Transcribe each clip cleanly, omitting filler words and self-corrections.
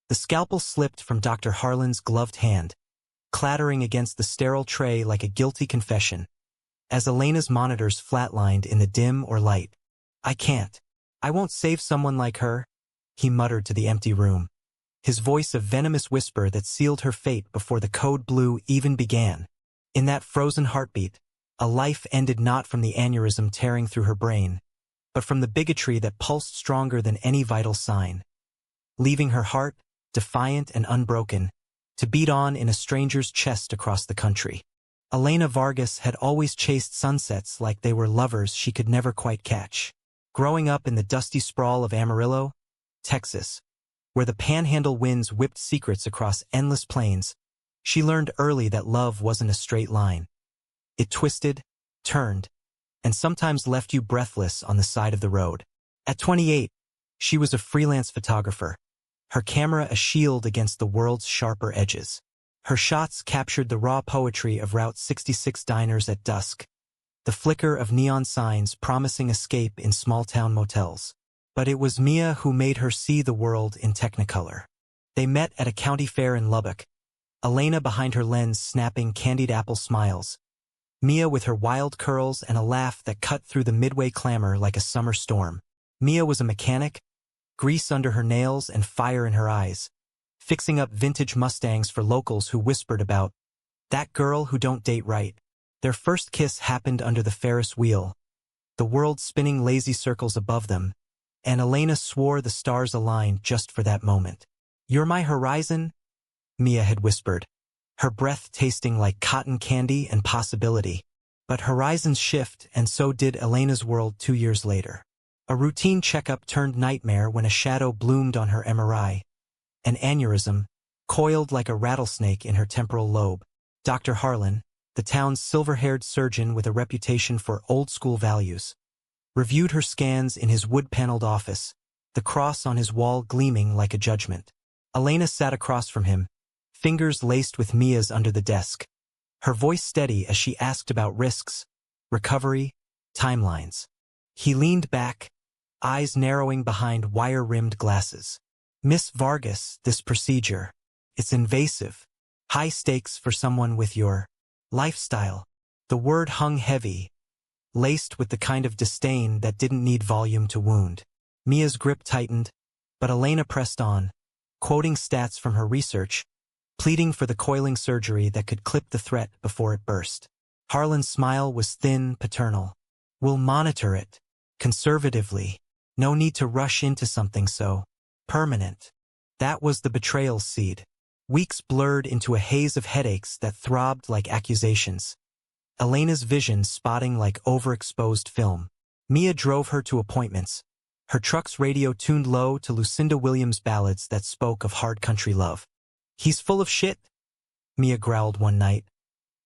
The scalpel slipped from Dr. Harlan's gloved hand, clattering against the sterile tray like a guilty confession. As Elena's monitors flatlined in the dim or light, "I can't. I won't save someone like her," he muttered to the empty room, his voice a venomous whisper that sealed her fate before the code blue even began. In that frozen heartbeat, a life ended not from the aneurysm tearing through her brain, but from the bigotry that pulsed stronger than any vital sign, leaving her heart, defiant and unbroken, to beat on in a stranger's chest across the country. Elena Vargas had always chased sunsets like they were lovers she could never quite catch. Growing up in the dusty sprawl of Amarillo, Texas, where the panhandle winds whipped secrets across endless plains, she learned early that love wasn't a straight line. It twisted, turned, and sometimes left you breathless on the side of the road. At 28, she was a freelance photographer, her camera a shield against the world's sharper edges. Her shots captured the raw poetry of Route 66 diners at dusk, the flicker of neon signs promising escape in small-town motels. But it was Mia who made her see the world in Technicolor. They met at a county fair in Lubbock, Elena behind her lens snapping candied apple smiles, Mia with her wild curls and a laugh that cut through the midway clamor like a summer storm. Mia was a mechanic, grease under her nails and fire in her eyes, fixing up vintage Mustangs for locals who whispered about that girl who don't date right. Their first kiss happened under the Ferris wheel, the world spinning lazy circles above them, and Elena swore the stars aligned just for that moment. "You're my horizon," Mia had whispered, her breath tasting like cotton candy and possibility. But horizons shift, and so did Elena's world 2 years later. A routine checkup turned nightmare when a shadow bloomed on her MRI, an aneurysm, coiled like a rattlesnake in her temporal lobe. Dr. Harlan, the town's silver-haired surgeon with a reputation for old-school values, reviewed her scans in his wood-paneled office, the cross on his wall gleaming like a judgment. Elena sat across from him, fingers laced with Mia's under the desk, her voice steady as she asked about risks, recovery, timelines. He leaned back, eyes narrowing behind wire-rimmed glasses. "Miss Vargas, this procedure, it's invasive, high stakes for someone with your lifestyle." The word hung heavy, laced with the kind of disdain that didn't need volume to wound. Mia's grip tightened, but Elena pressed on, quoting stats from her research, pleading for the coiling surgery that could clip the threat before it burst. Harlan's smile was thin, paternal. "We'll monitor it, conservatively. No need to rush into something so permanent." That was the betrayal seed. Weeks blurred into a haze of headaches that throbbed like accusations, Elena's vision spotting like overexposed film. Mia drove her to appointments, her truck's radio tuned low to Lucinda Williams' ballads that spoke of hard country love. "He's full of shit," Mia growled one night,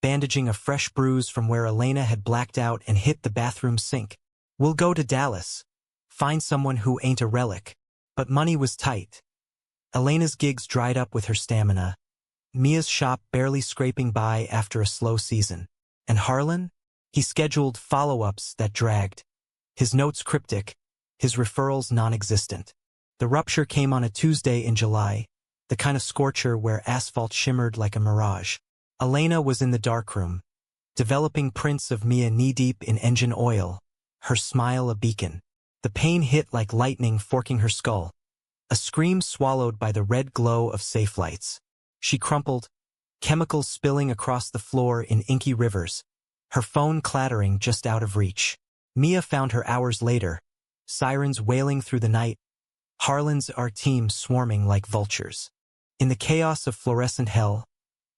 bandaging a fresh bruise from where Elena had blacked out and hit the bathroom sink. "We'll go to Dallas, find someone who ain't a relic." But money was tight. Elena's gigs dried up with her stamina, Mia's shop barely scraping by after a slow season. And Harlan? He scheduled follow-ups that dragged, his notes cryptic, his referrals non-existent. The rupture came on a Tuesday in July, the kind of scorcher where asphalt shimmered like a mirage. Elena was in the darkroom, developing prints of Mia knee-deep in engine oil, her smile a beacon. The pain hit like lightning forking her skull, a scream swallowed by the red glow of safe lights. She crumpled, chemicals spilling across the floor in inky rivers, her phone clattering just out of reach. Mia found her hours later, sirens wailing through the night, Harlan's our team swarming like vultures. In the chaos of fluorescent hell,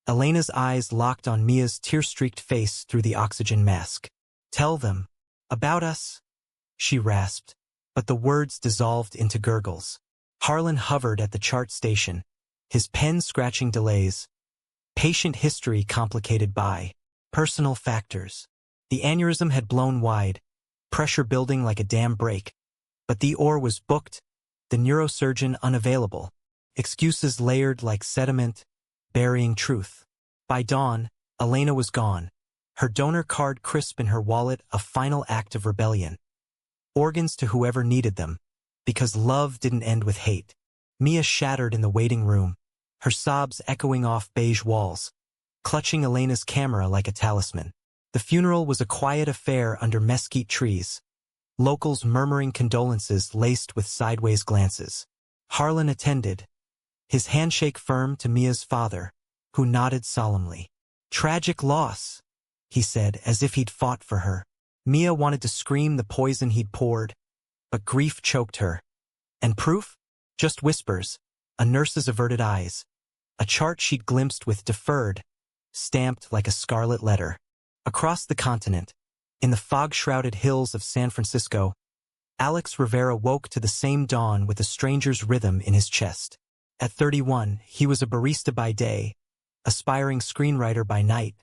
Elena's eyes locked on Mia's tear-streaked face through the oxygen mask. "Tell them about us," she rasped, but the words dissolved into gurgles. Harlan hovered at the chart station, his pen scratching delays, patient history complicated by personal factors. The aneurysm had blown wide, pressure building like a dam break, but the OR was booked, the neurosurgeon unavailable, excuses layered like sediment, burying truth. By dawn, Elena was gone, her donor card crisp in her wallet, a final act of rebellion. Organs to whoever needed them, because love didn't end with hate. Mia shattered in the waiting room, her sobs echoing off beige walls, clutching Elena's camera like a talisman. The funeral was a quiet affair under mesquite trees, locals murmuring condolences laced with sideways glances. Harlan attended, his handshake firm to Mia's father, who nodded solemnly. "Tragic loss," he said, as if he'd fought for her. Mia wanted to scream the poison he'd poured, but grief choked her. And proof? Just whispers, a nurse's averted eyes, a chart she'd glimpsed with deferred, stamped like a scarlet letter. Across the continent, in the fog-shrouded hills of San Francisco, Alex Rivera woke to the same dawn with a stranger's rhythm in his chest. At 31, he was a barista by day, aspiring screenwriter by night.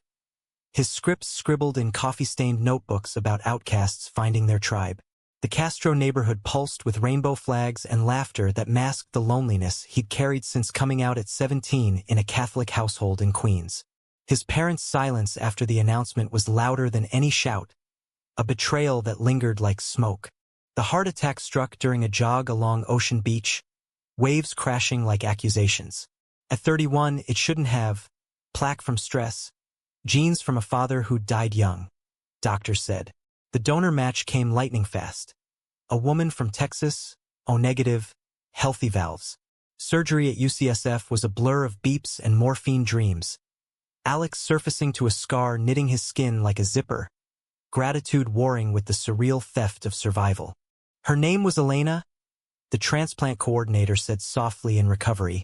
His scripts scribbled in coffee-stained notebooks about outcasts finding their tribe. The Castro neighborhood pulsed with rainbow flags and laughter that masked the loneliness he'd carried since coming out at 17 in a Catholic household in Queens. His parents' silence after the announcement was louder than any shout, a betrayal that lingered like smoke. The heart attack struck during a jog along Ocean Beach, waves crashing like accusations. At 31, it shouldn't have. Plaque from stress. Genes from a father who died young, doctors said. The donor match came lightning fast. A woman from Texas, O-negative, healthy valves. Surgery at UCSF was a blur of beeps and morphine dreams. Alex surfacing to a scar knitting his skin like a zipper. Gratitude warring with the surreal theft of survival. Her name was Elena, the transplant coordinator said softly in recovery,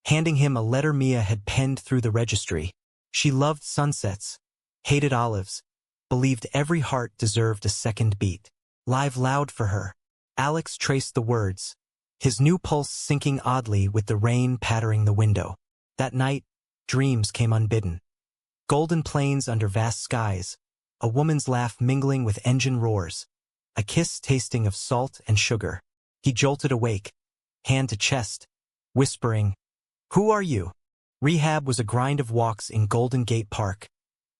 handing him a letter Mia had penned through the registry. She loved sunsets, hated olives, believed every heart deserved a second beat. Live loud for her. Alex traced the words, his new pulse syncing oddly with the rain pattering the window. That night, dreams came unbidden. Golden plains under vast skies, a woman's laugh mingling with engine roars, a kiss tasting of salt and sugar. He jolted awake, hand to chest, whispering, "Who are you?" Rehab was a grind of walks in Golden Gate Park,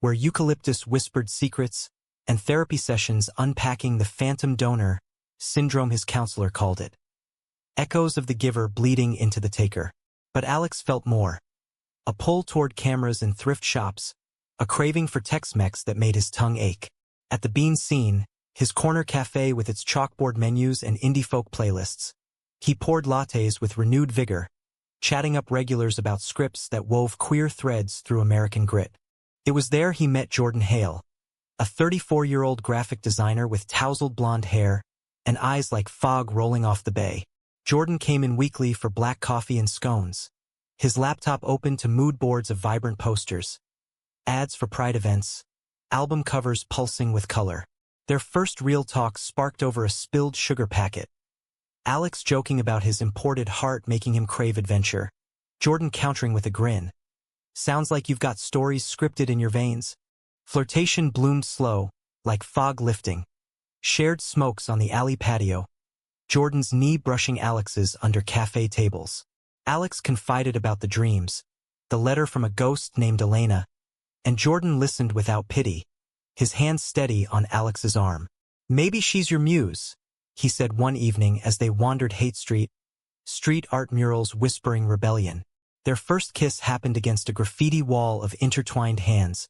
where eucalyptus whispered secrets, and therapy sessions unpacking the phantom donor syndrome his counselor called it. Echoes of the giver bleeding into the taker. But Alex felt more. A pull toward cameras in thrift shops, a craving for Tex-Mex that made his tongue ache. At the Bean Scene, his corner cafe with its chalkboard menus and indie folk playlists, he poured lattes with renewed vigor, chatting up regulars about scripts that wove queer threads through American grit. It was there he met Jordan Hale, a 34-year-old graphic designer with tousled blonde hair and eyes like fog rolling off the bay. Jordan came in weekly for black coffee and scones, his laptop open to mood boards of vibrant posters, ads for Pride events, album covers pulsing with color. Their first real talk sparked over a spilled sugar packet. Alex joking about his imported heart making him crave adventure. Jordan countering with a grin. "Sounds like you've got stories scripted in your veins." Flirtation bloomed slow, like fog lifting. Shared smokes on the alley patio. Jordan's knee brushing Alex's under cafe tables. Alex confided about the dreams, the letter from a ghost named Elena, and Jordan listened without pity, his hand steady on Alex's arm. "Maybe she's your muse," he said one evening as they wandered Haight Street, street art murals whispering rebellion. Their first kiss happened against a graffiti wall of intertwined hands,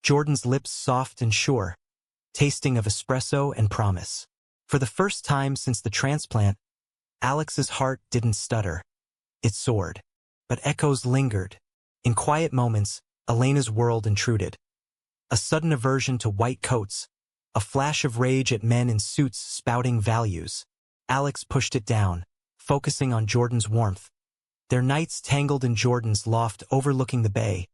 Jordan's lips soft and sure, tasting of espresso and promise. For the first time since the transplant, Alex's heart didn't stutter. It soared. But echoes lingered. In quiet moments, Elena's world intruded. A sudden aversion to white coats, a flash of rage at men in suits spouting values. Alex pushed it down, focusing on Jordan's warmth. Their nights tangled in Jordan's loft overlooking the bay,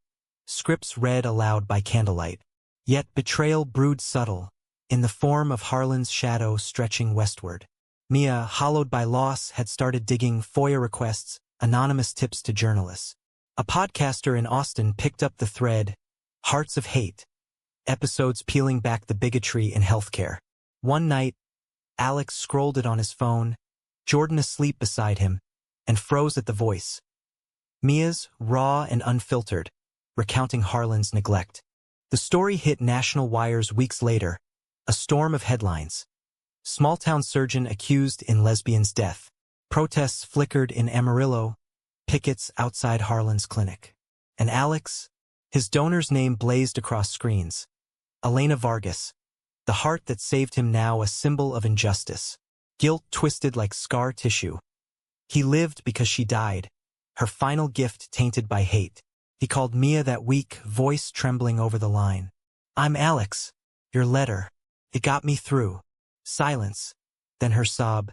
scripts read aloud by candlelight. Yet betrayal brewed subtle, in the form of Harlan's shadow stretching westward. Mia, hollowed by loss, had started digging FOIA requests, anonymous tips to journalists. A podcaster in Austin picked up the thread, Hearts of Hate, episodes peeling back the bigotry in healthcare. One night, Alex scrolled it on his phone, Jordan asleep beside him, and froze at the voice. Mia's, raw and unfiltered, recounting Harlan's neglect. The story hit national wires weeks later, a storm of headlines. Small-town surgeon accused in lesbian's death. Protests flickered in Amarillo, pickets outside Harlan's clinic. And Alex? His donor's name blazed across screens. Elena Vargas. The heart that saved him now a symbol of injustice. Guilt twisted like scar tissue. He lived because she died, her final gift tainted by hate. He called Mia that weak, voice trembling over the line. "I'm Alex. Your letter. It got me through." Silence. Then her sob.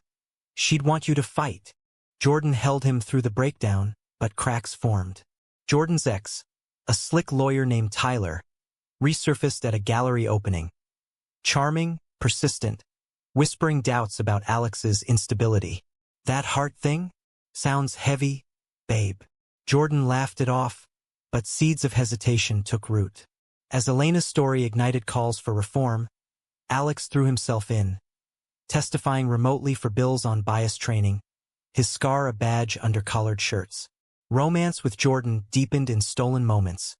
"She'd want you to fight." Jordan held him through the breakdown, but cracks formed. Jordan's ex, a slick lawyer named Tyler, resurfaced at a gallery opening. Charming, persistent, whispering doubts about Alex's instability. "That heart thing? Sounds heavy, babe." Jordan laughed it off, but seeds of hesitation took root. As Elena's story ignited calls for reform, Alex threw himself in, testifying remotely for bills on bias training, his scar a badge under collared shirts. Romance with Jordan deepened in stolen moments.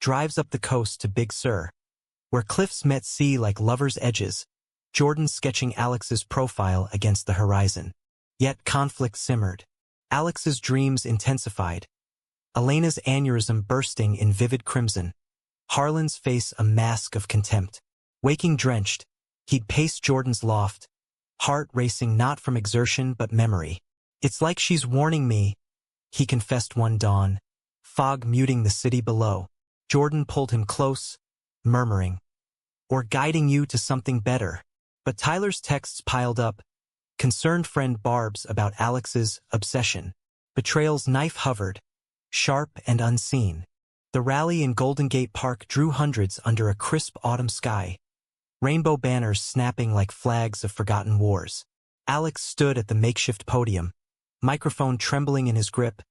Drives up the coast to Big Sur, where cliffs met sea like lovers' edges, Jordan sketching Alex's profile against the horizon. Yet conflict simmered. Alex's dreams intensified. Elena's aneurysm bursting in vivid crimson. Harlan's face a mask of contempt. Waking drenched, he'd pace Jordan's loft, heart racing not from exertion but memory. "It's like she's warning me," he confessed one dawn, fog muting the city below. Jordan pulled him close, murmuring, "Or guiding you to something better." But Tyler's texts piled up, concerned friend Barb's about Alex's obsession. Betrayal's knife hovered, sharp and unseen. The rally in Golden Gate Park drew hundreds under a crisp autumn sky, rainbow banners snapping like flags of forgotten wars. Alex stood at the makeshift podium, microphone trembling in his grip,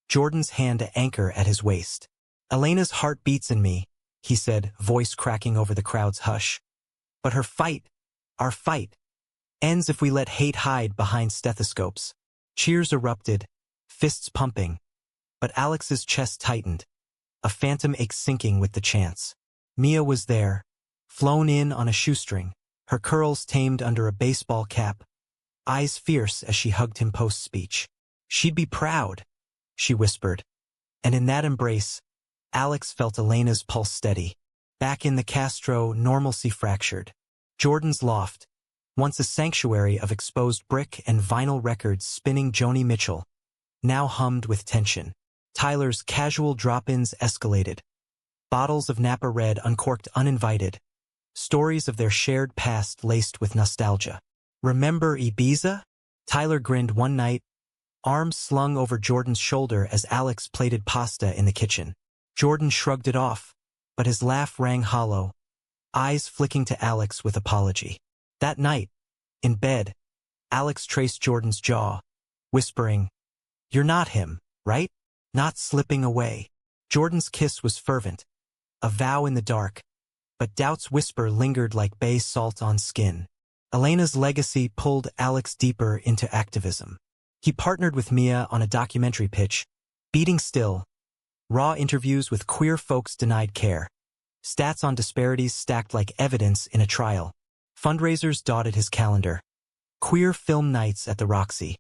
Jordan's hand at anchor at his waist. "Elena's heart beats in me," he said, voice cracking over the crowd's hush. "But her fight, our fight, ends if we let hate hide behind stethoscopes." Cheers erupted, fists pumping. But Alex's chest tightened, a phantom ache sinking with the chance. Mia was there, flown in on a shoestring, her curls tamed under a baseball cap, eyes fierce as she hugged him post-speech. "She'd be proud," she whispered. And in that embrace, Alex felt Elena's pulse steady. Back in the Castro, normalcy fractured. Jordan's loft, once a sanctuary of exposed brick and vinyl records spinning Joni Mitchell, now hummed with tension. Tyler's casual drop-ins escalated. Bottles of Napa Red uncorked uninvited. Stories of their shared past laced with nostalgia. "Remember Ibiza?" Tyler grinned one night, arms slung over Jordan's shoulder as Alex plated pasta in the kitchen. Jordan shrugged it off, but his laugh rang hollow, eyes flicking to Alex with apology. That night, in bed, Alex traced Jordan's jaw, whispering, "You're not him, right? Not slipping away." Jordan's kiss was fervent, a vow in the dark, but doubt's whisper lingered like bay salt on skin. Elena's legacy pulled Alex deeper into activism. He partnered with Mia on a documentary pitch, Beating Still, raw interviews with queer folks denied care, stats on disparities stacked like evidence in a trial. Fundraisers dotted his calendar. Queer film nights at the Roxy,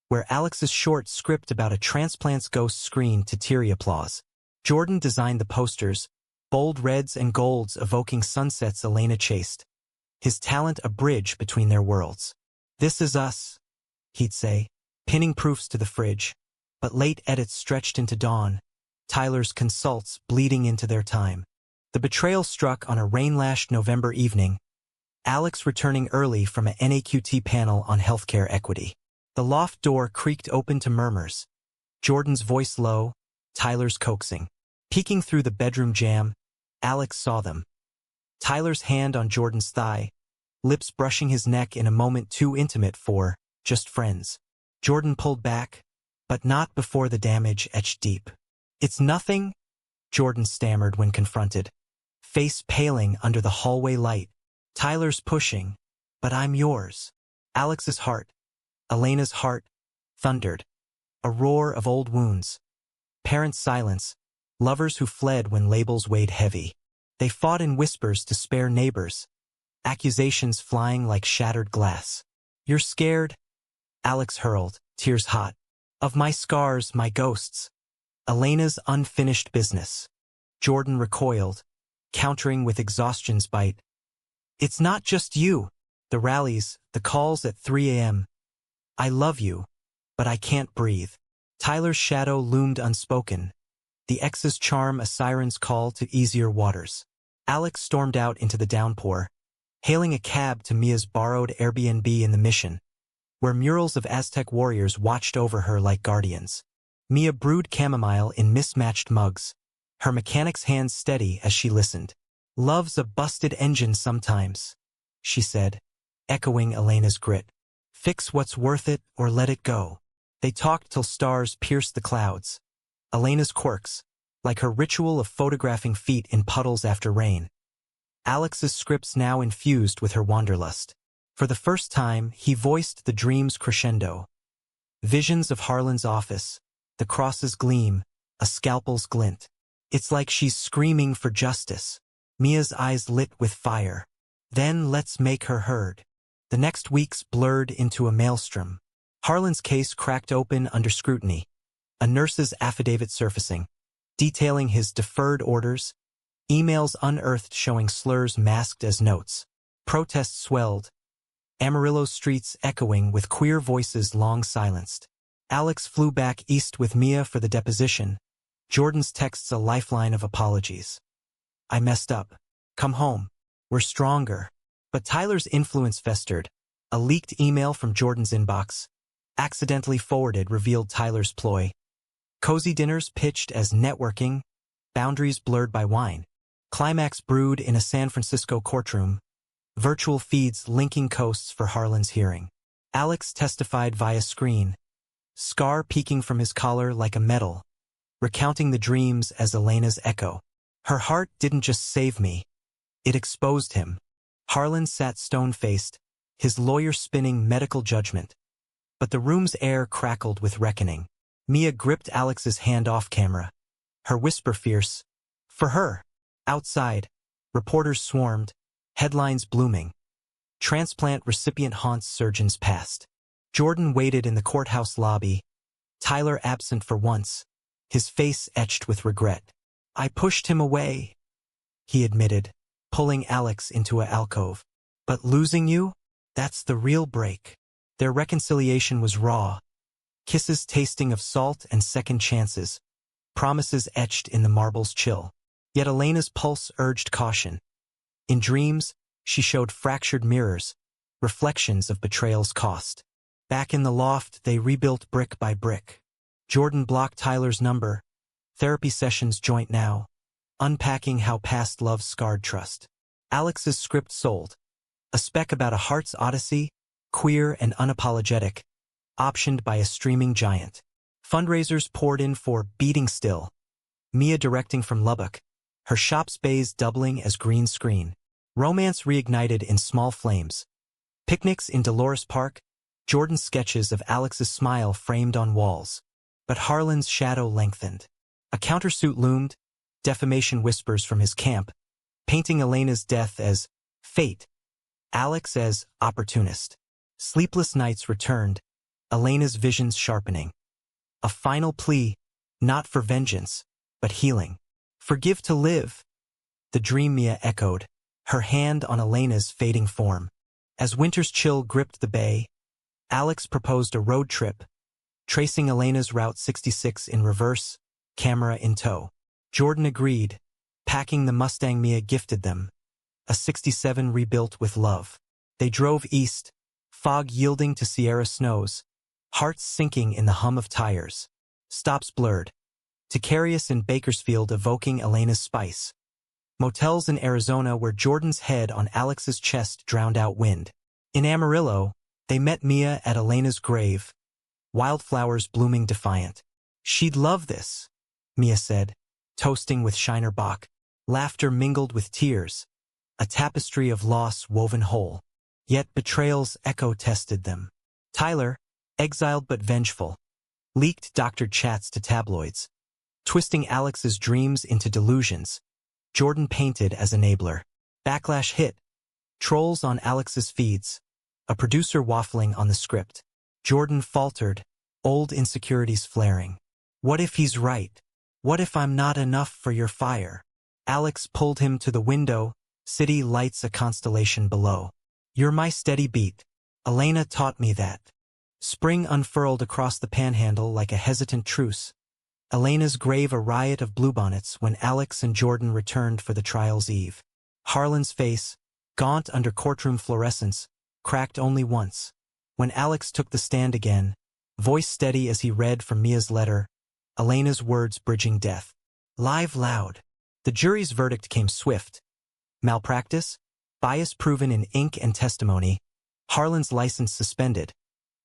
where Alex's short script about a transplant's ghost screened to teary applause. Jordan designed the posters, bold reds and golds evoking sunsets Elena chased, his talent a bridge between their worlds. "This is us," he'd say, pinning proofs to the fridge, but late edits stretched into dawn, Tyler's consults bleeding into their time. The betrayal struck on a rain-lashed November evening, Alex returning early from an NAQT panel on healthcare equity. The loft door creaked open to murmurs, Jordan's voice low, Tyler's coaxing. Peeking through the bedroom jamb, Alex saw them. Tyler's hand on Jordan's thigh, lips brushing his neck in a moment too intimate for just friends. Jordan pulled back, but not before the damage etched deep. "It's nothing," Jordan stammered when confronted, face paling under the hallway light. "Tyler's pushing, but I'm yours." Alex's heart, Elena's heart, thundered. A roar of old wounds. Parents' silence, lovers who fled when labels weighed heavy. They fought in whispers to spare neighbors, accusations flying like shattered glass. "You're scared?" Alex hurled, tears hot. Of my scars, my ghosts. Elena's unfinished business. Jordan recoiled, countering with exhaustion's bite. It's not just you. The rallies, the calls at 3 a.m. I love you, but I can't breathe. Tyler's shadow loomed unspoken. The ex's charm a siren's call to easier waters. Alex stormed out into the downpour, hailing a cab to Mia's borrowed Airbnb in the Mission, where murals of Aztec warriors watched over her like guardians. Mia brewed chamomile in mismatched mugs, her mechanic's hands steady as she listened. Love's a busted engine sometimes, she said, echoing Elena's grit. Fix what's worth it or let it go. They talked till stars pierced the clouds. Elena's quirks, like her ritual of photographing feet in puddles after rain. Alex's scripts now infused with her wanderlust. For the first time, he voiced the dream's crescendo. Visions of Harlan's office, the cross's gleam, a scalpel's glint. It's like she's screaming for justice. Mia's eyes lit with fire. Then let's make her heard. The next weeks blurred into a maelstrom. Harlan's case cracked open under scrutiny. A nurse's affidavit surfacing, detailing his deferred orders, emails unearthed showing slurs masked as notes. Protests swelled, Amarillo's streets echoing with queer voices long silenced. Alex flew back east with Mia for the deposition, Jordan's texts a lifeline of apologies. I messed up. Come home. We're stronger. But Tyler's influence festered. A leaked email from Jordan's inbox, accidentally forwarded, revealed Tyler's ploy. Cozy dinners pitched as networking, boundaries blurred by wine. Climax brewed in a San Francisco courtroom, virtual feeds linking coasts for Harlan's hearing. Alex testified via screen, scar peeking from his collar like a medal, recounting the dreams as Elena's echo. Her heart didn't just save me, it exposed him. Harlan sat stone-faced, his lawyer spinning medical judgment. But the room's air crackled with reckoning. Mia gripped Alex's hand off camera, her whisper fierce. For her. Outside, reporters swarmed, headlines blooming. Transplant recipient haunts surgeons past. Jordan waited in the courthouse lobby, Tyler absent for once, his face etched with regret. I pushed him away, he admitted, pulling Alex into an alcove. But losing you? That's the real break. Their reconciliation was raw. Kisses tasting of salt and second chances. Promises etched in the marble's chill. Yet Elena's pulse urged caution. In dreams, she showed fractured mirrors, reflections of betrayal's cost. Back in the loft, they rebuilt brick by brick. Jordan blocked Tyler's number. Therapy sessions joint now. Unpacking how past love scarred trust. Alex's script sold. A spec about a heart's odyssey, queer and unapologetic, optioned by a streaming giant. Fundraisers poured in for Beating Still. Mia directing from Lubbock, her shop's bays doubling as green screen. Romance reignited in small flames. Picnics in Dolores Park, Jordan's sketches of Alex's smile framed on walls. But Harlan's shadow lengthened. A countersuit loomed, defamation whispers from his camp, painting Elena's death as fate, Alex as opportunist. Sleepless nights returned, Elena's visions sharpening. A final plea, not for vengeance, but healing. Forgive to live. The dream Mia echoed, her hand on Elena's fading form. As winter's chill gripped the bay, Alex proposed a road trip, tracing Elena's Route 66 in reverse, camera in tow. Jordan agreed, packing the Mustang Mia gifted them, a 67 rebuilt with love. They drove east, fog yielding to Sierra snows, hearts sinking in the hum of tires. Stops blurred. Ticarius in Bakersfield evoking Elena's spice. Motels in Arizona where Jordan's head on Alex's chest drowned out wind. In Amarillo, they met Mia at Elena's grave, wildflowers blooming defiant. She'd love this, Mia said, toasting with Shiner Bock. Laughter mingled with tears, a tapestry of loss woven whole. Yet betrayal's echo tested them. Tyler, exiled but vengeful, leaked doctored chats to tabloids, twisting Alex's dreams into delusions. Jordan painted as enabler. Backlash hit. Trolls on Alex's feeds. A producer waffling on the script. Jordan faltered, old insecurities flaring. What if he's right? What if I'm not enough for your fire? Alex pulled him to the window, city lights a constellation below. You're my steady beat. Elena taught me that. Spring unfurled across the panhandle like a hesitant truce. Elena's grave a riot of bluebonnets when Alex and Jordan returned for the trial's eve. Harlan's face, gaunt under courtroom fluorescence, cracked only once. When Alex took the stand again, voice steady as he read from Mia's letter, Elena's words bridging death. Live loud. The jury's verdict came swift. Malpractice? Bias proven in ink and testimony. Harlan's license suspended.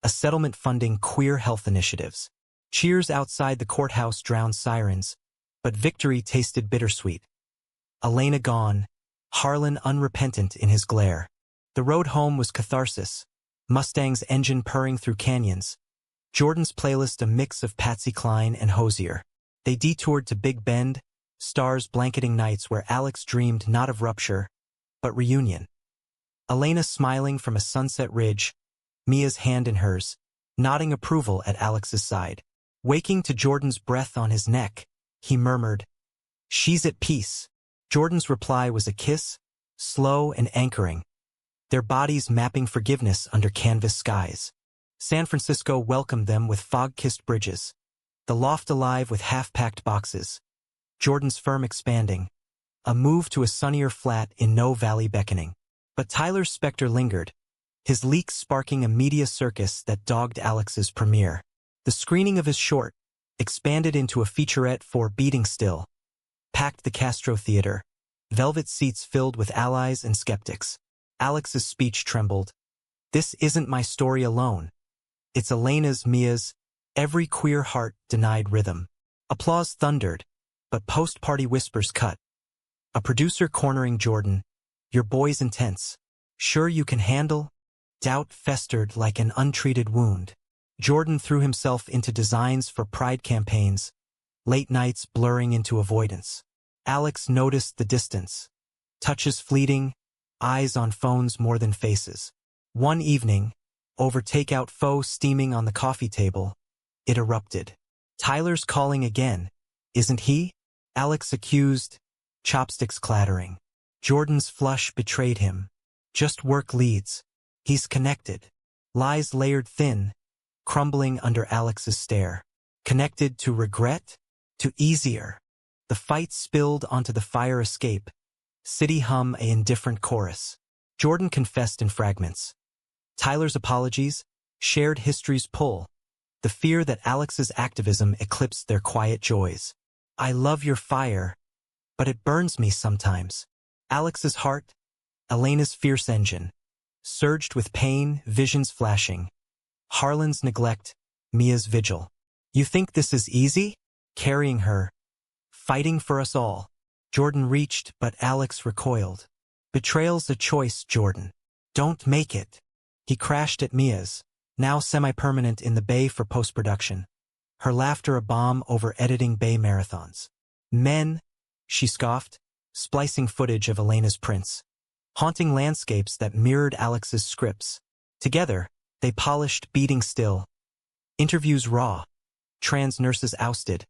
A settlement funding queer health initiatives. Cheers outside the courthouse drowned sirens, but victory tasted bittersweet. Elena gone, Harlan unrepentant in his glare. The road home was catharsis, Mustang's engine purring through canyons, Jordan's playlist a mix of Patsy Cline and Hozier. They detoured to Big Bend, stars blanketing nights where Alex dreamed not of rupture, but reunion. Elena smiling from a sunset ridge, Mia's hand in hers, nodding approval at Alex's side. Waking to Jordan's breath on his neck, he murmured, "She's at peace." Jordan's reply was a kiss, slow and anchoring, their bodies mapping forgiveness under canvas skies. San Francisco welcomed them with fog-kissed bridges, the loft alive with half-packed boxes, Jordan's firm expanding, a move to a sunnier flat in no valley beckoning. But Tyler's specter lingered, his leaks sparking a media circus that dogged Alex's premiere. The screening of his short, expanded into a featurette for Beating Still, packed the Castro Theater, velvet seats filled with allies and skeptics. Alex's speech trembled. This isn't my story alone. It's Elena's, Mia's, every queer heart denied rhythm. Applause thundered, but post-party whispers cut. A producer cornering Jordan, your boy's intense. Sure you can handle? Doubt festered like an untreated wound. Jordan threw himself into designs for pride campaigns, late nights blurring into avoidance. Alex noticed the distance. Touches fleeting, eyes on phones more than faces. One evening, over takeout pho steaming on the coffee table, it erupted. Tyler's calling again, isn't he? Alex accused, chopsticks clattering. Jordan's flush betrayed him. Just work leads. He's connected. Lies layered thin, crumbling under Alex's stare. Connected to regret? To easier. The fight spilled onto the fire escape. City hum a indifferent chorus. Jordan confessed in fragments. Tyler's apologies, shared history's pull. The fear that Alex's activism eclipsed their quiet joys. I love your fire, but it burns me sometimes. Alex's heart, Elena's fierce engine, surged with pain, visions flashing. Harlan's neglect, Mia's vigil. You think this is easy? Carrying her, fighting for us all. Jordan reached, but Alex recoiled. Betrayal's a choice, Jordan. Don't make it. He crashed at Mia's, now semi-permanent in the bay for post-production. Her laughter a bomb over editing bay marathons. Men, she scoffed, splicing footage of Elena's prints. Haunting landscapes that mirrored Alex's scripts. Together, they polished Beating Still. Interviews raw. Trans nurses ousted.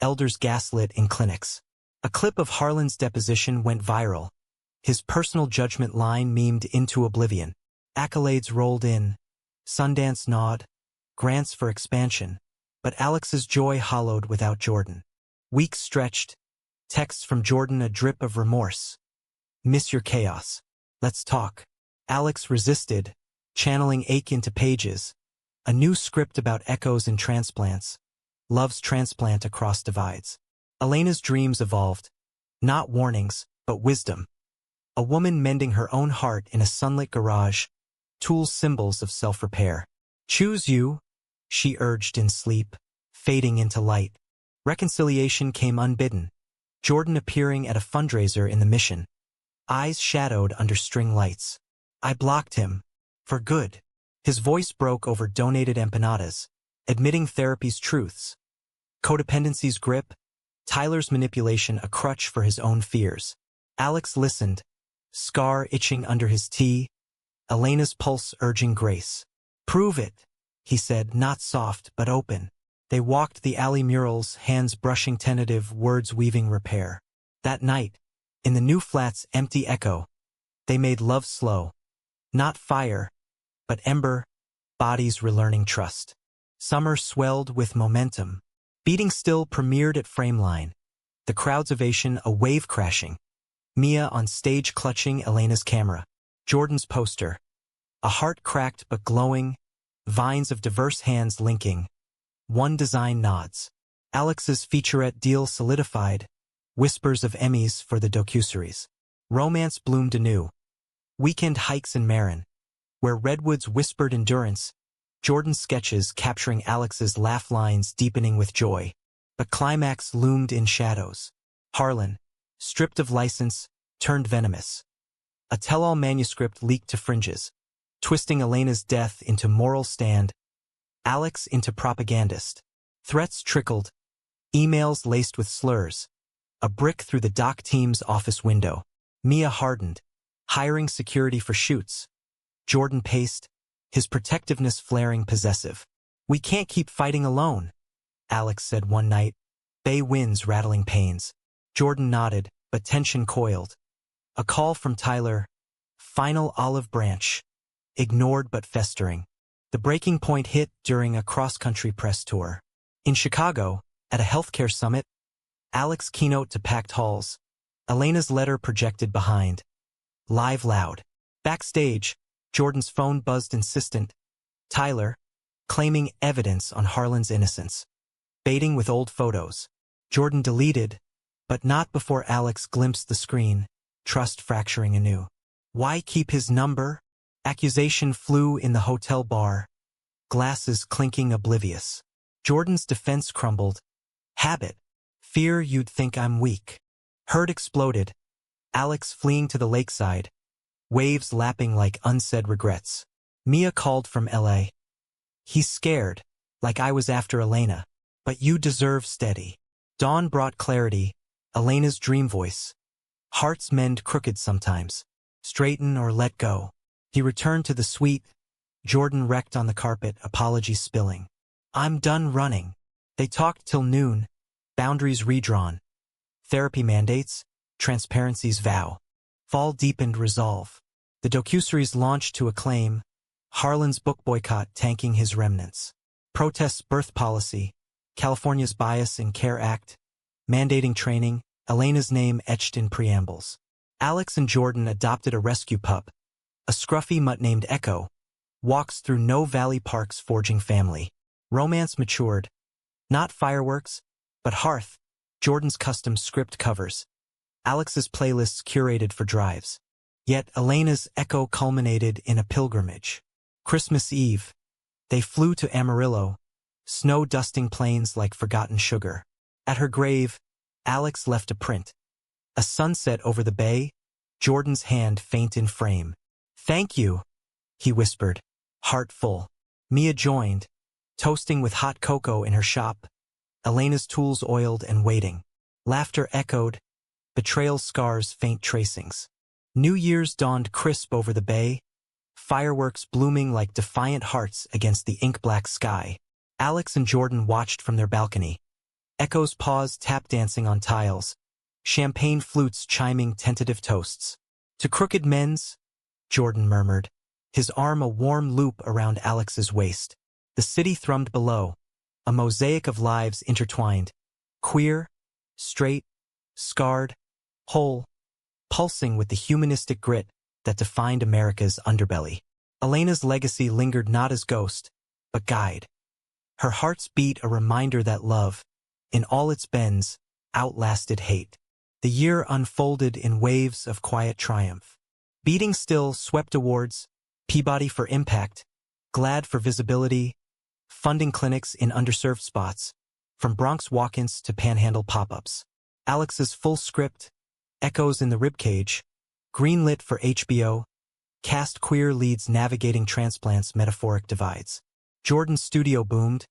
Elders gaslit in clinics. A clip of Harlan's deposition went viral. His personal judgment line memed into oblivion. Accolades rolled in. Sundance nod. Grants for expansion. But Alex's joy hollowed without Jordan. Weeks stretched. Texts from Jordan a drip of remorse. Miss your chaos. Let's talk. Alex resisted, channeling ache into pages. A new script about echoes and transplants. Love's transplant across divides. Elena's dreams evolved. Not warnings, but wisdom. A woman mending her own heart in a sunlit garage. Tools symbols of self-repair. Choose you, she urged in sleep, fading into light. Reconciliation came unbidden. Jordan appearing at a fundraiser in the Mission. Eyes shadowed under string lights. I blocked him. For good. His voice broke over donated empanadas, admitting therapy's truths. Codependency's grip, Tyler's manipulation a crutch for his own fears. Alex listened, scar itching under his tea, Elena's pulse urging grace. Prove it. he said, not soft but open. They walked the alley murals, hands brushing tentative, words weaving repair. That night, in the new flat's empty echo, they made love slow. Not fire, but ember, bodies relearning trust. Summer swelled with momentum. Beating Still premiered at Frameline. The crowd's ovation a wave crashing. Mia on stage clutching Elena's camera. Jordan's poster. A heart cracked but glowing. Vines of diverse hands linking. One design nods. Alex's featurette deal solidified. Whispers of Emmys for the docuseries. Romance bloomed anew. Weekend hikes in Marin. Where redwoods whispered endurance. Jordan's sketches capturing Alex's laugh lines deepening with joy. But climax loomed in shadows. Harlan, stripped of license, turned venomous. A tell-all manuscript leaked to fringes, twisting Elena's death into moral stand, Alex into propagandist. Threats trickled, emails laced with slurs, a brick through the doc team's office window. Mia hardened, hiring security for shoots. Jordan paced, his protectiveness flaring possessive. We can't keep fighting alone, Alex said one night. Bay winds rattling panes. Jordan nodded, but tension coiled. A call from Tyler. Final olive branch. Ignored but festering. The breaking point hit during a cross-country press tour. In Chicago, at a healthcare summit, Alex keynote to packed halls. Elena's letter projected behind. Live loud. Backstage, Jordan's phone buzzed insistent. Tyler, claiming evidence on Harlan's innocence. Baiting with old photos. Jordan deleted, but not before Alex glimpsed the screen, trust fracturing anew. Why keep his number? Accusation flew in the hotel bar. Glasses clinking oblivious. Jordan's defense crumbled. Habit. Fear you'd think I'm weak. Hurt exploded. Alex fleeing to the lakeside. Waves lapping like unsaid regrets. Mia called from LA. He's scared, like I was after Elena. But you deserve steady. Dawn brought clarity, Elena's dream voice. Hearts mend crooked sometimes. Straighten or let go. He returned to the suite. Jordan wrecked on the carpet, apologies spilling. I'm done running. They talked till noon. Boundaries redrawn. Therapy mandates. Transparency's vow. Fall deepened resolve. The docuseries launched to acclaim. Harlan's book boycott tanking his remnants. Protests birth policy. California's Bias in Care Act. Mandating training. Elena's name etched in preambles. Alex and Jordan adopted a rescue pup. A scruffy mutt named Echo. Walks through No Valley Park's forging family. Romance matured. Not fireworks, but hearth. Jordan's custom script covers. Alex's playlists curated for drives. Yet Elena's echo culminated in a pilgrimage. Christmas Eve. They flew to Amarillo, snow-dusting plains like forgotten sugar. At her grave, Alex left a print. A sunset over the bay, Jordan's hand faint in frame. Thank you, he whispered, heart full. Mia joined, toasting with hot cocoa in her shop. Elena's tools oiled and waiting. Laughter echoed, betrayal scars faint tracings. New Year's dawned crisp over the bay, fireworks blooming like defiant hearts against the ink-black sky. Alex and Jordan watched from their balcony. Echo's paws tap dancing on tiles, champagne flutes chiming tentative toasts. To crooked men's, Jordan murmured, his arm a warm loop around Alex's waist. The city thrummed below, a mosaic of lives intertwined. Queer, straight, scarred, whole, pulsing with the humanistic grit that defined America's underbelly. Elena's legacy lingered not as ghost, but guide. Her heart's beat a reminder that love, in all its bends, outlasted hate. The year unfolded in waves of quiet triumph. Beating Still swept awards, Peabody for impact, GLAAD for visibility, funding clinics in underserved spots, from Bronx walk-ins to panhandle pop-ups. Alex's full script, Echoes in the Ribcage, greenlit for HBO, cast queer leads navigating transplants' metaphoric divides. Jordan's studio boomed,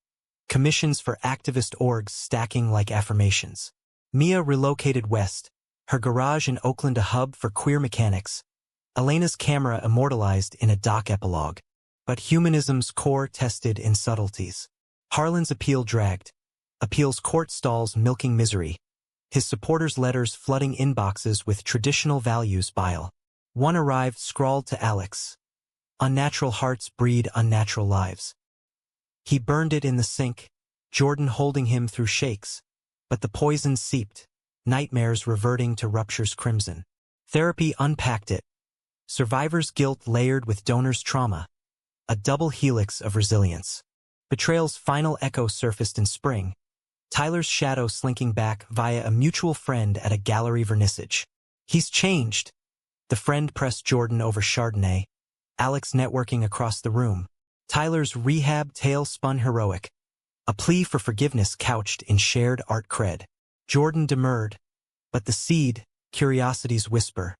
commissions for activist orgs stacking like affirmations. Mia relocated west, her garage in Oakland a hub for queer mechanics. Elena's camera immortalized in a doc epilogue. but humanism's core tested in subtleties. Harlan's appeal dragged. Appeals court stalls milking misery. His supporters' letters flooding inboxes with traditional values bile. One arrived scrawled to Alex. Unnatural hearts breed unnatural lives. He burned it in the sink, Jordan holding him through shakes. But the poison seeped, nightmares reverting to rupture's crimson. Therapy unpacked it. Survivor's guilt layered with donor's trauma. A double helix of resilience. Betrayal's final echo surfaced in spring. Tyler's shadow slinking back via a mutual friend at a gallery vernissage. He's changed. The friend pressed Jordan over Chardonnay. Alex networking across the room. Tyler's rehab tale spun heroic. A plea for forgiveness couched in shared art cred. Jordan demurred. But the seed, curiosity's whisper,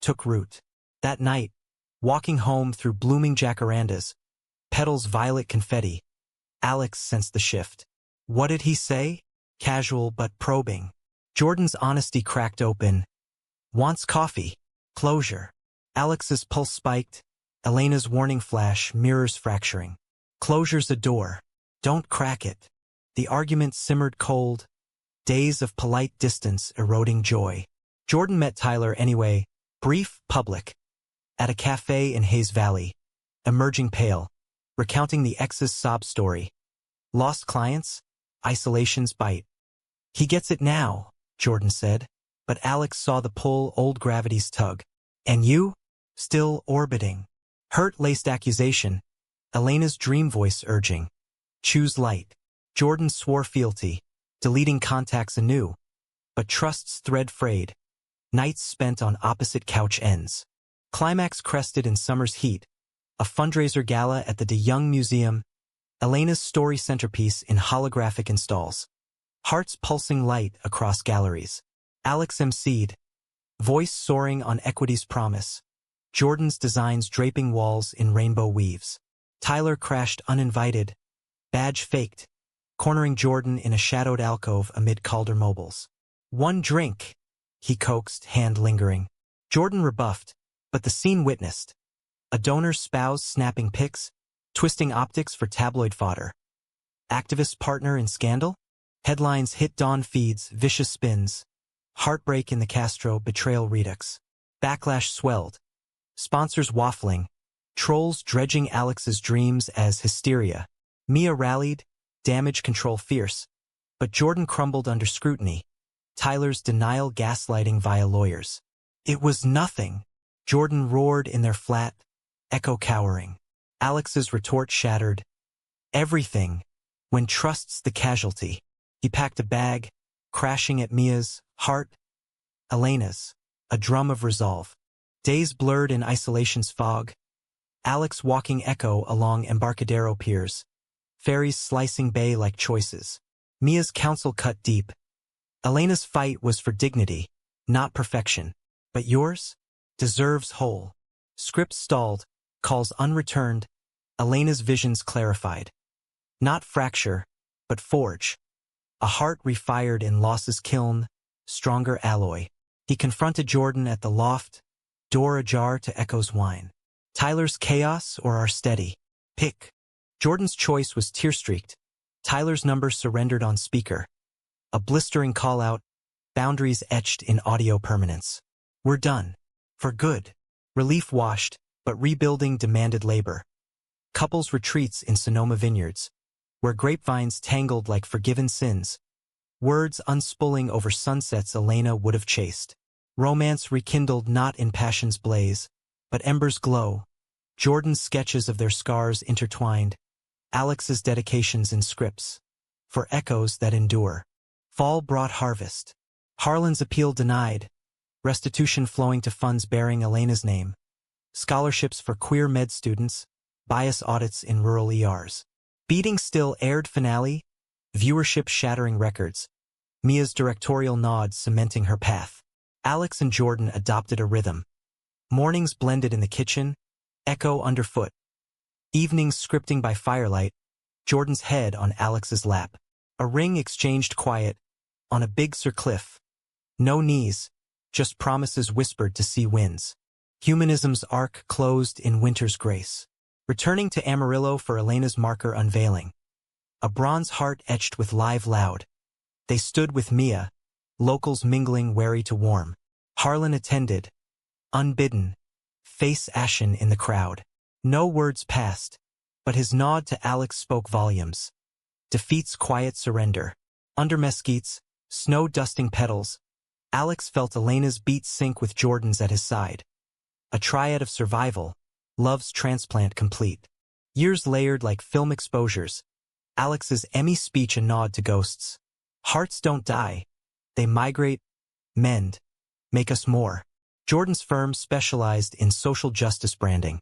took root. That night, walking home through blooming jacarandas, petals violet confetti, Alex sensed the shift. What did he say? Casual but probing. Jordan's honesty cracked open. Wants coffee. Closure. Alex's pulse spiked. Elena's warning flash, mirrors fracturing. Closure's a door. Don't crack it. The argument simmered cold. Days of polite distance eroding joy. Jordan met Tyler anyway, brief, public. At a cafe in Hayes Valley. Emerging pale. Recounting the ex's sob story. Lost clients? Isolation's bite. He gets it now, Jordan said. But Alex saw the pull old gravity's tug. And you? Still orbiting. Hurt-laced accusation. Elena's dream voice urging. Choose light. Jordan swore fealty, deleting contacts anew. But trust's thread frayed. Nights spent on opposite couch ends. Climax crested in summer's heat. A fundraiser gala at the De Young Museum. Elena's story centerpiece in holographic installs. Hearts pulsing light across galleries. Alex emceed. Voice soaring on equity's promise. Jordan's designs draping walls in rainbow weaves. Tyler crashed uninvited. Badge faked. Cornering Jordan in a shadowed alcove amid Calder mobiles. One drink, he coaxed, hand lingering. Jordan rebuffed, but the scene witnessed. A donor's spouse snapping pics, twisting optics for tabloid fodder. Activist partner in scandal? Headlines hit dawn feeds, vicious spins. Heartbreak in the Castro, betrayal redux. Backlash swelled. Sponsors waffling. Trolls dredging Alex's dreams as hysteria. Mia rallied, damage control fierce. But Jordan crumbled under scrutiny. Tyler's denial gaslighting via lawyers. It was nothing. Jordan roared in their flat, echo cowering. Alex's retort shattered. Everything. When trust's the casualty. He packed a bag, crashing at Mia's heart. Elena's. A drum of resolve. Days blurred in isolation's fog. Alex walking echo along Embarcadero piers. Ferries slicing bay like choices. Mia's counsel cut deep. Elena's fight was for dignity, not perfection. But yours? Deserves whole. Scripts stalled, calls unreturned. Elena's visions clarified. Not fracture, but forge. A heart refired in loss's kiln, stronger alloy. He confronted Jordan at the loft, door ajar to echo's whine. Tyler's chaos or our steady? Pick. Jordan's choice was tear-streaked. Tyler's number surrendered on speaker. A blistering call-out, boundaries etched in audio permanence. We're done. For good. Relief washed, but rebuilding demanded labor. Couples retreats in Sonoma vineyards, where grapevines tangled like forgiven sins. Words unspooling over sunsets Elena would have chased. Romance rekindled not in passion's blaze, but embers glow. Jordan's sketches of their scars intertwined. Alex's dedications in scripts. For echoes that endure. Fall brought harvest. Harlan's appeal denied. Restitution flowing to funds bearing Elena's name. Scholarships for queer med students. Bias audits in rural ERs. Beating Still aired finale. Viewership shattering records. Mia's directorial nod cementing her path. Alex and Jordan adopted a rhythm. Mornings blended in the kitchen. Echo underfoot. Evenings scripting by firelight. Jordan's head on Alex's lap. A ring exchanged quiet. On a big Sir Cliff. No knees. Just promises whispered to sea winds. Humanism's arc closed in winter's grace. Returning to Amarillo for Elena's marker unveiling. A bronze heart etched with live loud. They stood with Mia, locals mingling wary to warm. Harlan attended, unbidden, face ashen in the crowd. No words passed, but his nod to Alex spoke volumes. Defeat's quiet surrender. Under mesquites, snow-dusting petals, Alex felt Elena's beats sync with Jordan's at his side. A triad of survival, love's transplant complete. Years layered like film exposures. Alex's Emmy speech a nod to ghosts. Hearts don't die. They migrate, mend, make us more. Jordan's firm specialized in social justice branding.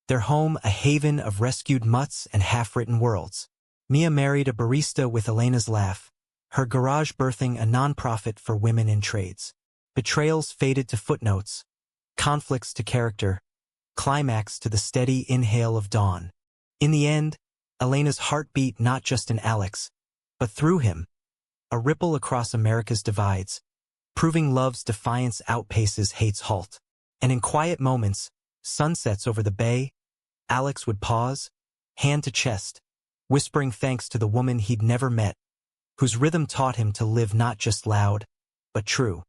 Their home a haven of rescued mutts and half-written worlds. Mia married a barista with Elena's laugh. Her garage birthing a nonprofit for women in trades. Betrayals faded to footnotes. Conflicts to character. Climax to the steady inhale of dawn. In the end, Elena's heart beat not just in Alex, but through him. A ripple across America's divides, proving love's defiance outpaces hate's halt. And in quiet moments, sunsets over the bay, Alex would pause, hand to chest, whispering thanks to the woman he'd never met, whose rhythm taught him to live not just loud, but true.